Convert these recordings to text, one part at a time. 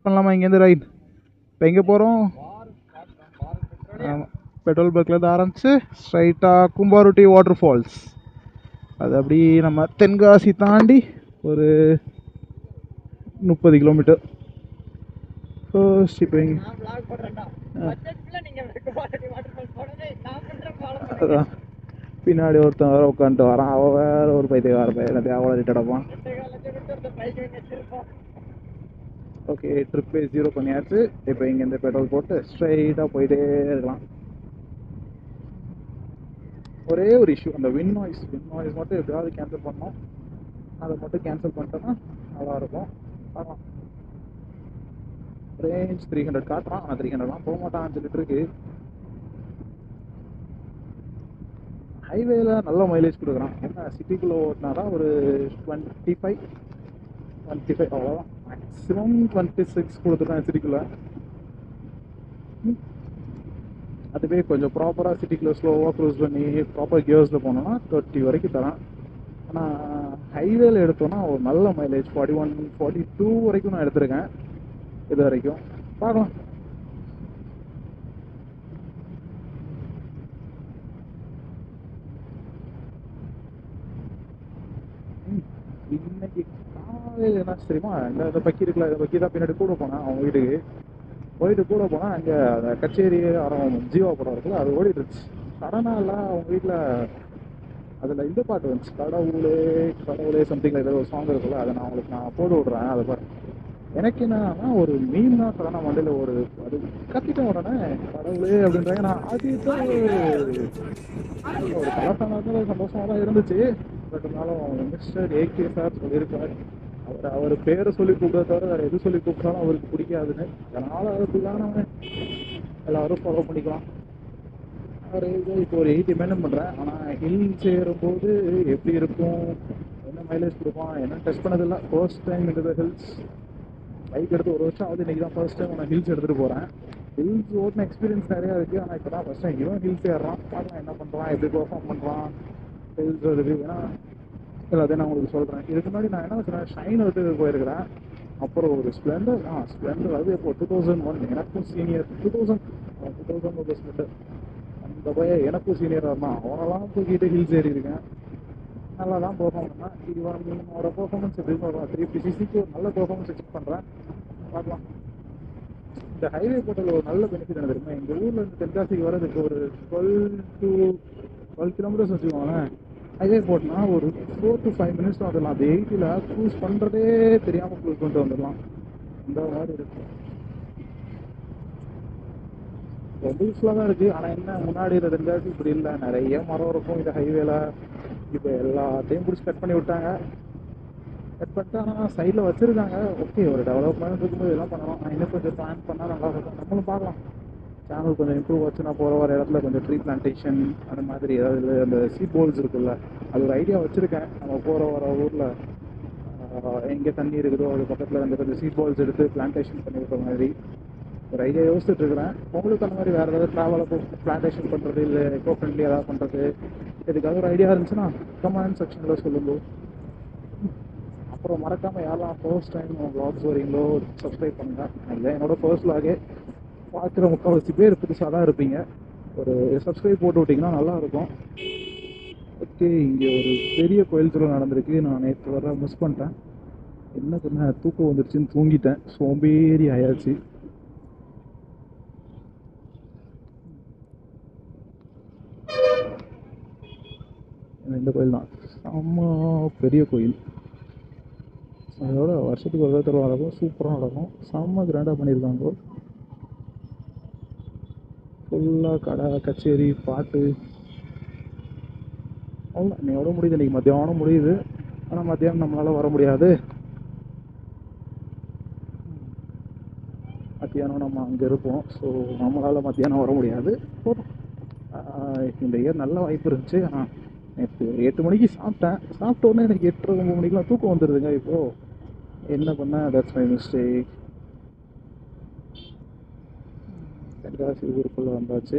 பண்ணலாமா இங்கேருந்து ரைட்? இப்போ எங்கே போகிறோம்? ஆமாம், பெட்ரோல் பங்க்லேருந்து ஆரம்பித்து ஸ்ட்ரைட்டாக கும்பாருட்டி வாட்டர் ஃபால்ஸ். அது அப்படி நம்ம தென்காசி தாண்டி ஒரு 30 கிலோமீட்டர். ஃபர்ஸ்ட் இப்போ அதான் பின்னாடி ஒருத்தன் வேறு உட்காந்துட்டு வரான். அவன் வேறு ஒரு பைத்தியக்கார பையன் அவ்வளோ ரிட்டடப்பான். ஓகே, ட்ரிப்பு 0 பண்ணியாச்சு. இப்போ இங்கேருந்து பெட்ரோல் போட்டு ஸ்ட்ரைட்டாக போயிட்டே இருக்கலாம். ஒரே ஒரு இஷ்யூ, அந்த வின் நாய்ஸ் மட்டும் எப்படியாவது கேன்சல் பண்ணோம். அதை மட்டும் கேன்சல் பண்ணிட்டோன்னா நல்லாயிருக்கும். பார்க்கலாம். ரேஞ்ச் 300 காட்டுறான், ஆனால் 300லாம் போக மாட்டான். 5 லிட்டருக்கு ஹைவேல நல்ல மைலேஜ் கொடுக்குறான். என்ன சிட்டிக்குள்ளே ஓட்டினாதான் ஒரு 25 அவ்வளோதான். மேக்ஸிமம் 26 கொடுத்துருக்கான் சிட்டிக்குள்ளே. அதுவே கொஞ்சம் ப்ராப்பராக சிட்டிக்குள்ளே ஸ்லோவாக க்ரூஸ் பண்ணி ப்ராப்பர் கியர்ஸில் போனோன்னா 30 வரைக்கும் தரான். ஆனால் ஹைவேல எடுத்தோன்னா ஒரு நல்ல மைலேஜ் 41, 42 வரைக்கும் நான் எடுத்திருக்கேன் இது வரைக்கும். பார்க்கலாம். இன்னைக்கு காலையில் என்ன தெரியுமா, இந்த பக்கி இருக்குல்ல, இந்த பக்கி தான் பின்னாடி கூட போனேன் அவங்க வீட்டுக்கு. போயிட்டு கூட போனால் அங்கே அந்த கச்சேரி அப்புறம் ஜீவா படம் இருக்குல்ல, அது ஓடிட்டு இருந்துச்சு. சடனாக அவங்க வீட்டில் அதில் இந்த பாட்டு வந்துச்சு, கடவுளே சம்திங்கில் ஏதோ ஒரு சாங் இருக்குல்ல, அதை நான் போட்டு விட்றேன். அதை பாரு. எனக்கு என்னன்னா ஒரு மீன் தான் சடனாக மண்டையில் ஒரு அது கத்திட்டேன் உடனே கடவுளே அப்படின்றாங்க. நான் அதுதான் ஒரு கலாசானது சந்தோஷமாக தான் இருந்துச்சு. பட் இருந்தாலும் மிஸ்டர் ஏகே சார் சொல்லியிருக்காரு, அவர் பேரை சொல்லி கூப்பிட தவிர வேறு எது சொல்லி கூப்பிட்டாலும் அவருக்கு பிடிக்காதுன்னு. அதனால் அதுக்குள்ளான எல்லாரும் ஃபாலோ பண்ணிக்கலாம். ஒரு இப்போ ஒரு 80 மெயின்டைன் பண்ணுறேன். ஆனால் ஹில்ஸ் ஏறும்போது எப்படி இருக்கும், என்ன மைலேஜ் கொடுப்பான், என்ன டெஸ்ட் பண்ணதில்லை. ஃபர்ஸ்ட் டைம் இந்த ஹில்ஸ் பைக் எடுத்து 1 வருஷம் ஆகுது. இன்றைக்கி தான் ஃபர்ஸ்ட் டைம் நான் ஹில்ஸ் எடுத்துகிட்டு போகிறேன். ஹில்ஸ் ஓட்டின எக்ஸ்பீரியன்ஸ் நிறையா இருக்குது. ஆனால் இப்போ தான் ஃபர்ஸ்ட் டைம் இவன் ஹில்ஸ் ஏறுறான். பார்க்கலாம் என்ன பண்ணுறான், எப்படி பெர்ஃபார்ம் பண்ணுறான் ஹில்ஸ் வருது. ஏன்னா எல்லாத்தையும் நான் உங்களுக்கு சொல்கிறேன். இதுக்கு முன்னாடி நான் என்ன சொன்னேன், ஷைன் எடுத்து போயிருக்கிறேன். அப்புறம் ஒரு ஸ்ப்ளெண்டர் அது இப்போ 2001 எனக்கும் சீனியர் 2000 ஒரு ஸ்ப்ளெண்டர். அந்த பையன் எனக்கும் சீனியராக இருந்தான். அவனெல்லாம் தூக்கிட்டு ஹில்ஸ் ஏறி இருக்கேன். நல்லா தான் பெர்ஃபார்ம் பண்ணேன். இவனோட பெர்ஃபார்மன்ஸ் எப்படி சொல்கிறான், 350cc ஒரு நல்ல பெர்ஃபார்மன்ஸ் எக்ஸ்பெக்ட் பண்ணுறேன். பார்க்கலாம். இந்த ஹைவே போட்டதில் ஒரு நல்ல பெனிஃபிட் என்ன தெரியுமா, எங்கள் ஊரில் இருந்து தென்காசிக்கு வரதுக்கு ஒரு 12 கிலோமீட்டர்ஸ் வச்சுக்கோங்களேன். ஹைவே போட்டோன்னா ஒரு 4 to 5 minutes தான் வந்துடலாம். அது 80ல் க்ரூஸ் பண்ணுறதே தெரியாமல் க்ரூஸ் பண்ணிட்டு வந்துடலாம். இந்த மாதிரி இருக்கும். ரொம்ப யூஸ்ஃபுல்லாக தான் இருக்குது. ஆனால் என்ன, முன்னாடி தென்காசி இப்படி இல்லை, நிறைய மரம் இருக்கும் இந்த ஹைவேல. இப்போ எல்லாத்தையும் பிடிச்சி கட் பண்ணி விட்டாங்க. கட் பண்ணிட்டு ஆனால் சைடில் வச்சுருக்காங்க. ஓகே, ஒரு டெவலப்மெண்ட் இருக்கும்போது இதெல்லாம் பண்ணலாம். நான் இன்னும் கொஞ்சம் பிளான் பண்ணால் நல்லா இருக்கும். நம்மளும் பார்க்கலாம். சேனல் கொஞ்சம் இம்ப்ரூவ் ஆச்சு. நான் போகிற இடத்துல கொஞ்சம் ட்ரீ பிளான்டேஷன் அந்த மாதிரி ஏதாவது அந்த சீட் போல்ஸ் இருக்குல்ல, அது ஒரு ஐடியா வச்சுருக்கேன். நம்ம வர ஊரில் எங்கே தண்ணி இருக்குதோ அது பக்கத்தில் வந்து கொஞ்சம் சீட் பால்ஸ் எடுத்து பிளான்டேஷன் பண்ணி விடுற மாதிரி ஒரு ஐடியா யோசிச்சுட்டு இருக்கிறேன். உங்களுக்கு அந்த மாதிரி வேறு ஏதாவது ட்ராவலை பிளான்டேஷன் பண்ணுறது இல்லை எக்கோ ஃப்ரெண்ட்லி ஏதாவது பண்ணுறது இதுக்காக ஒரு ஐடியா இருந்துச்சுன்னா கமெண்ட் செக்ஷனில் சொல்லுங்கள். அப்புறம் மறக்காமல் யாரெல்லாம் ஃபர்ஸ்ட் டைம் வ்ளாக்ஸ் வரீங்களோ சப்ஸ்கிரைப் பண்ணுங்கள். இல்லை என்னோடய ஃபர்ஸ்ட் வ்ளாகே பார்க்குற 3/4 பேர் புதுசாக தான் இருப்பீங்க. ஒரு சப்ஸ்கிரைப் போட்டு விட்டிங்கன்னா நல்லாயிருக்கும். ஓகே, இங்கே ஒரு பெரிய கோயில் திருவிழா நடந்திருக்கு. நான் நேற்று வர மிஸ் பண்ணிட்டேன். என்ன பண்ண, தூக்கம் வந்துருச்சுன்னு தூங்கிட்டேன். சோம்பேறி ஆயாச்சு. இந்த கோயில் தான் செம்ம பெரிய கோயில். அதோட வருஷத்துக்கு ஒரு திருவிழா நடக்கும், சூப்பராக நடக்கும், செம்ம கிராண்டாக பண்ணியிருக்காங்க. ஃபுல்லாக கடை கச்சேரி பாட்டு அவ்வளோ. இன்னையோட முடியுது, இன்றைக்கி மத்தியானம் முடியுது. ஆனால் மத்தியானம் நம்மளால் வர முடியாது. மத்தியானம் நம்ம அங்கே இருப்போம். ஸோ நம்மளால் மத்தியானம் வர முடியாது. போதும். இந்த இயர் நல்ல வாய்ப்பு இருந்துச்சு. ஆனால் நேற்று 8 மணிக்கு சாப்பிட்ட உடனே எனக்கு 8:30 9 மணிக்கெலாம் தூக்கம் வந்துடுதுங்க. இப்போது என்ன பண்ண, தட்ஸ் மை மிஸ்டேக். தென்காசி ஊருக்குள்ளே வந்தாச்சு.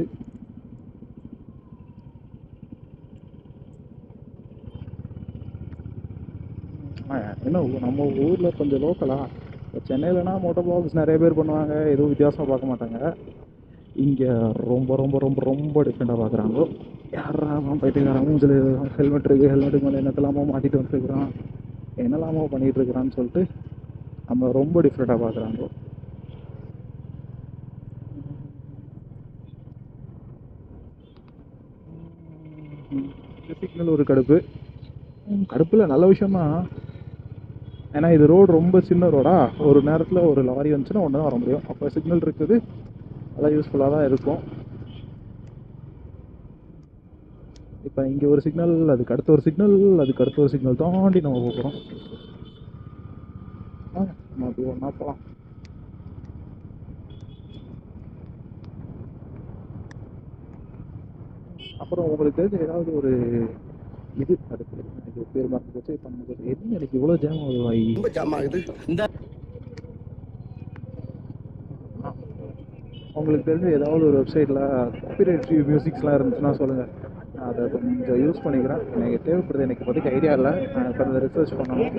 என்ன நம்ம ஊரில் கொஞ்சம் லோக்கலாக சென்னையிலனா மோட்டோ வ்ளாக்ஸ் நிறைய பேர் பண்ணுவாங்க, எதுவும் வித்தியாசமாக பார்க்க மாட்டாங்க. இங்கே ரொம்ப ரொம்ப ரொம்ப ரொம்ப டிஃப்ரெண்ட்டாக பார்க்குறாங்க. யாரா போயிட்டுருக்கான் மூஞ்சில் ஹெல்மெட் இருக்குது, ஹெல்மெட்டுக்கு மேலே என்னத்தெல்லாமோ மாட்டிட்டு வந்துருக்குறான், என்னெல்லாமோ பண்ணிகிட்டு இருக்கிறான்னு சொல்லிட்டு நம்ம ரொம்ப டிஃப்ரெண்ட்டாக பார்க்குறாங்க. சிக்னல் ஒரு கடுப்பில் நல்ல விஷயம்தான். ஏன்னா இது ரோடு ரொம்ப சின்ன ரோடா, ஒரு நேரத்தில் ஒரு லாரி வந்துச்சுன்னா ஒன்று தான் வர முடியும். அப்போ சிக்னல் இருக்குது, நல்லா யூஸ்ஃபுல்லாக தான் இருக்கும். இப்போ இங்கே ஒரு சிக்னல், அதுக்கு அடுத்த ஒரு சிக்னல், அதுக்கு அடுத்த ஒரு சிக்னல் தாண்டி நம்ம போகிறோம். நம்ம அப்படி ஒன்றா போகலாம். அப்புறம் உங்களுக்கு தெரிஞ்ச ஏதாவது ஒரு இது அடுத்து எனக்கு பேர் மறந்து போச்சு. இப்போ நமக்கு என்ன எனக்கு இவ்வளோ ஜாம் ஆகுது வாய், ரொம்ப ஜாம் ஆகுது. இந்த உங்களுக்கு தெரிஞ்ச ஏதாவது ஒரு வெப்சைட்டில் காப்பிரைட் ஃப்ரீ மியூசிக்ஸ்லாம் இருந்துச்சுன்னா சொல்லுங்கள். நான் அதை கொஞ்சம் யூஸ் பண்ணிக்கிறேன். எனக்கு தேவைப்படுது. எனக்கு இப்போதைக்கு ஐடியா இல்லை, நான் இப்போ அதை ரிசர்ச் பண்ணணும்.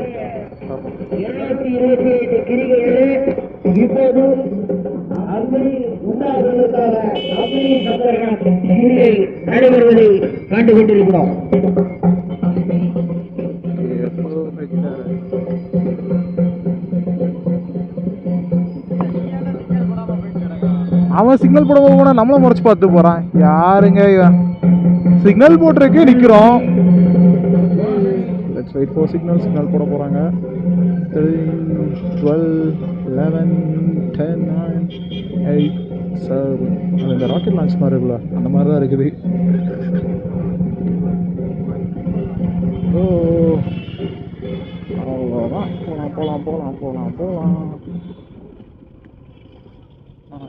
நடைபெறுவதை கண்டு கொண்டிருக்கிறோம். அவன் சிக்னல் போட போனா நம்மளும் முறைச்சு பார்த்து போறான். யாருங்க சிக்னல் போட்டுருக்கு நிக்கிறோம். Let's wait for signal. Signal போட போறாங்க. 3 12 11 10 9 8 7. அது இந்த ராக்கெட் லான்ச் மாதிரி இருக்குல்ல, அந்த மாதிரி தான் இருக்குது. ஓ அவ்வளோதான். போகலாம் போகலாம் போகலாம் போகலாம் போகலாம்.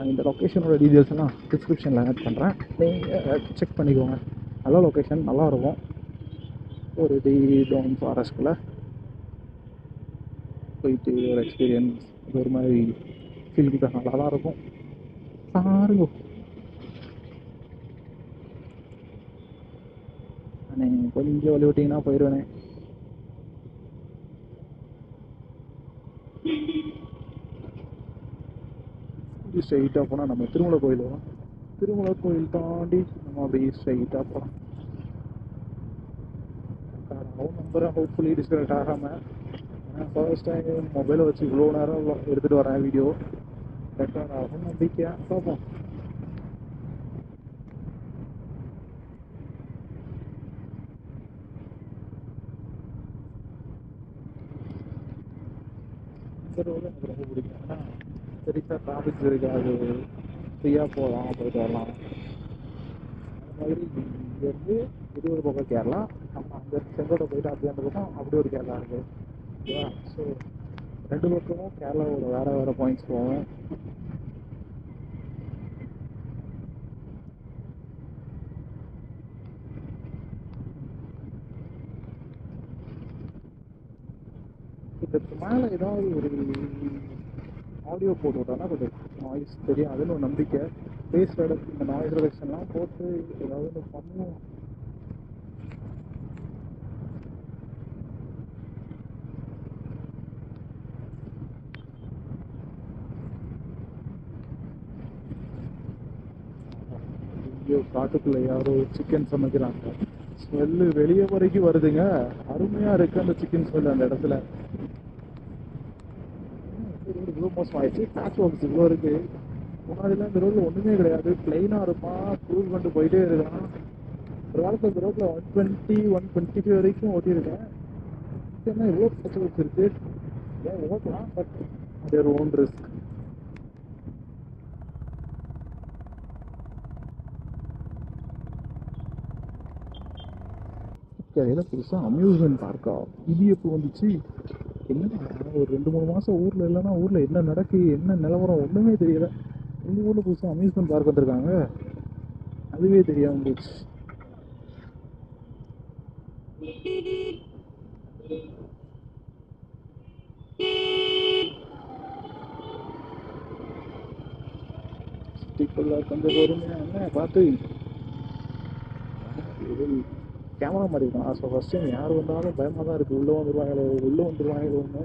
இந்த லொக்கேஷனோட டீட்டெயில்ஸ் எல்லாம் டிஸ்கிரிப்ஷனில் ஆட் பண்ணுறேன், நீங்கள் செக் பண்ணிக்கோங்க. நல்ல லொக்கேஷன், நல்லாயிருக்கும். ஒரு டே டவுன் ஃபாரஸ்ட்டில் போயிட்டு ஒரு எக்ஸ்பீரியன்ஸ், ஒரு மாதிரி ஃபீல் கிட்ட நல்லா தான் இருக்கும். பாருங்க, நான் கொஞ்சம் வழி விட்டிங்கன்னா போயிடுவேனே. ஸ்ட்ரைட்டாக போனால் நம்ம திருமலை கோயில் வரும். திருமலை கோயில் தாண்டி நம்ம அப்படியே ஸ்ட்ரைட்டாக போகலாம். நம்புகிறேன் ஹோப்ஃபுல்லி டிஸ்கனெக்ட் ஆகாமல். ஏன்னா ஃபர்ஸ்ட் டைம் மொபைலை வச்சு இவ்வளோ நேரம் எடுத்துகிட்டு வரேன் வீடியோ. ரெக்கார்ட் ஆகும் நம்பிக்கையாக பார்ப்போம். இந்த ரோடு எனக்கு ரொம்ப பிடிக்கும். ஏன்னா பெருசாக டிராஃபிக்ஸ் இருக்காது, ஃப்ரீயாக போகலாம், போயிட்டு வரலாம். அந்த மாதிரி இங்கேருந்து இது ஒரு பக்கம் கேரளா, நம்ம அங்கே செங்கோட்டை போயிட்டு அப்படியே அந்த பக்கம் அப்படி ஒரு கேரளா இருக்குது. ஓகேவா? ஸோ ரெண்டு பக்கமும் கேரளாவோட வேறு வேறு பாயிண்ட்ஸ் போவோம். இதுக்கு மேலே ஏதாவது ஒரு ஆடியோ போட்டு விட்டோன்னா கொஞ்சம் நாய்ஸ் தெரியும், அதுன்னு ஒரு நம்பிக்கை. பேசுகிற இடத்துக்கு இந்த நாய்ஸ் ரிடக்ஷன்லாம் போட்டு ஏதாவது ஒன்று பண்ணுவோம். ஐயோ, காட்டுக்குள்ளே யாரோ சிக்கன் சமைக்கிறாங்க. ஸ்மெல்லு வெளியே வரைக்கும் வருதுங்க. அருமையாக இருக்குது அந்த சிக்கன் ஸ்மெல் அந்த இடத்துல. இவ்வளோ மோசமாகிடுச்சு. பேட்ச் ஒர்க்ஸ் இவ்வளோ இருக்குது. முன்னாடிலாம் இந்த ரோட்டில் ஒன்றுமே கிடையாது, பிளெயினாக இருப்பான், க்ரூஸ் பண்ணிட்டு போயிட்டே இருக்கான். ஒரு காலத்தில் இந்த ரோட்டில் 120 125 வரைக்கும் ஓட்டியிருக்கேன். என்ன இவ்வளோ பேட்ச் ஒர்க்ஸ் இருக்குது. ஏன் ஓட்டலாம், பட் தேர் ஓன் ரிஸ்க். இதில் புதுசாக அம்யூஸ்மெண்ட் பார்க்கா இது எப்போ வந்துச்சு? என்ன ஒரு 2-3 மாதம் ஊரில் இல்லைன்னா ஊரில் என்ன நடக்கு, என்ன நிலவரம் ஒன்றுமே தெரியல. எங்கள் ஊரில் புதுசாக அம்யூஸ்மெண்ட் பார்க் வந்துருக்காங்க, அதுவே தெரியாமல் போச்சு. சிட்டிக்குள்ள கொஞ்சம் பொறுமையாக என்ன பார்த்து கேமரா மாதிரி இருக்கும். ஸோ ஃபஸ்ட் டைம் யார் வந்தாலும் பயமாக தான் இருக்குது. உள்ளே வந்துடுவாங்களோ ஒன்று.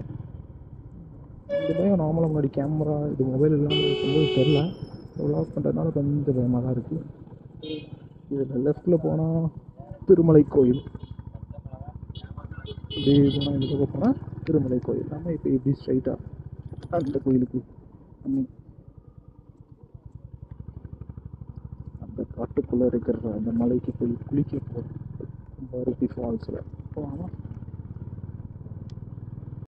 இந்த பயம் நார்மலாக முன்னாடி கேமரா இது மொபைல் இல்லாமல் இருக்கும்போது தெரில. வ்ளாக் பண்ணுறதுனால கொஞ்சம் பயமாக தான் இருக்குது. இதில் லெஃப்டில் போனால் திருமலை கோயில், இப்படி போனால் இந்த பக்கம் போனால் திருமலை கோயில். நம்ம இப்போ இப்படி ஸ்ட்ரைட்டாக அந்த கோயிலுக்கு அந்த காட்டுக்குள்ளே இருக்கிற அந்த மலைக்கு போய் குளிக்க போகிறோம். பருத்தி ஃபால்ஸில் போகலாமா?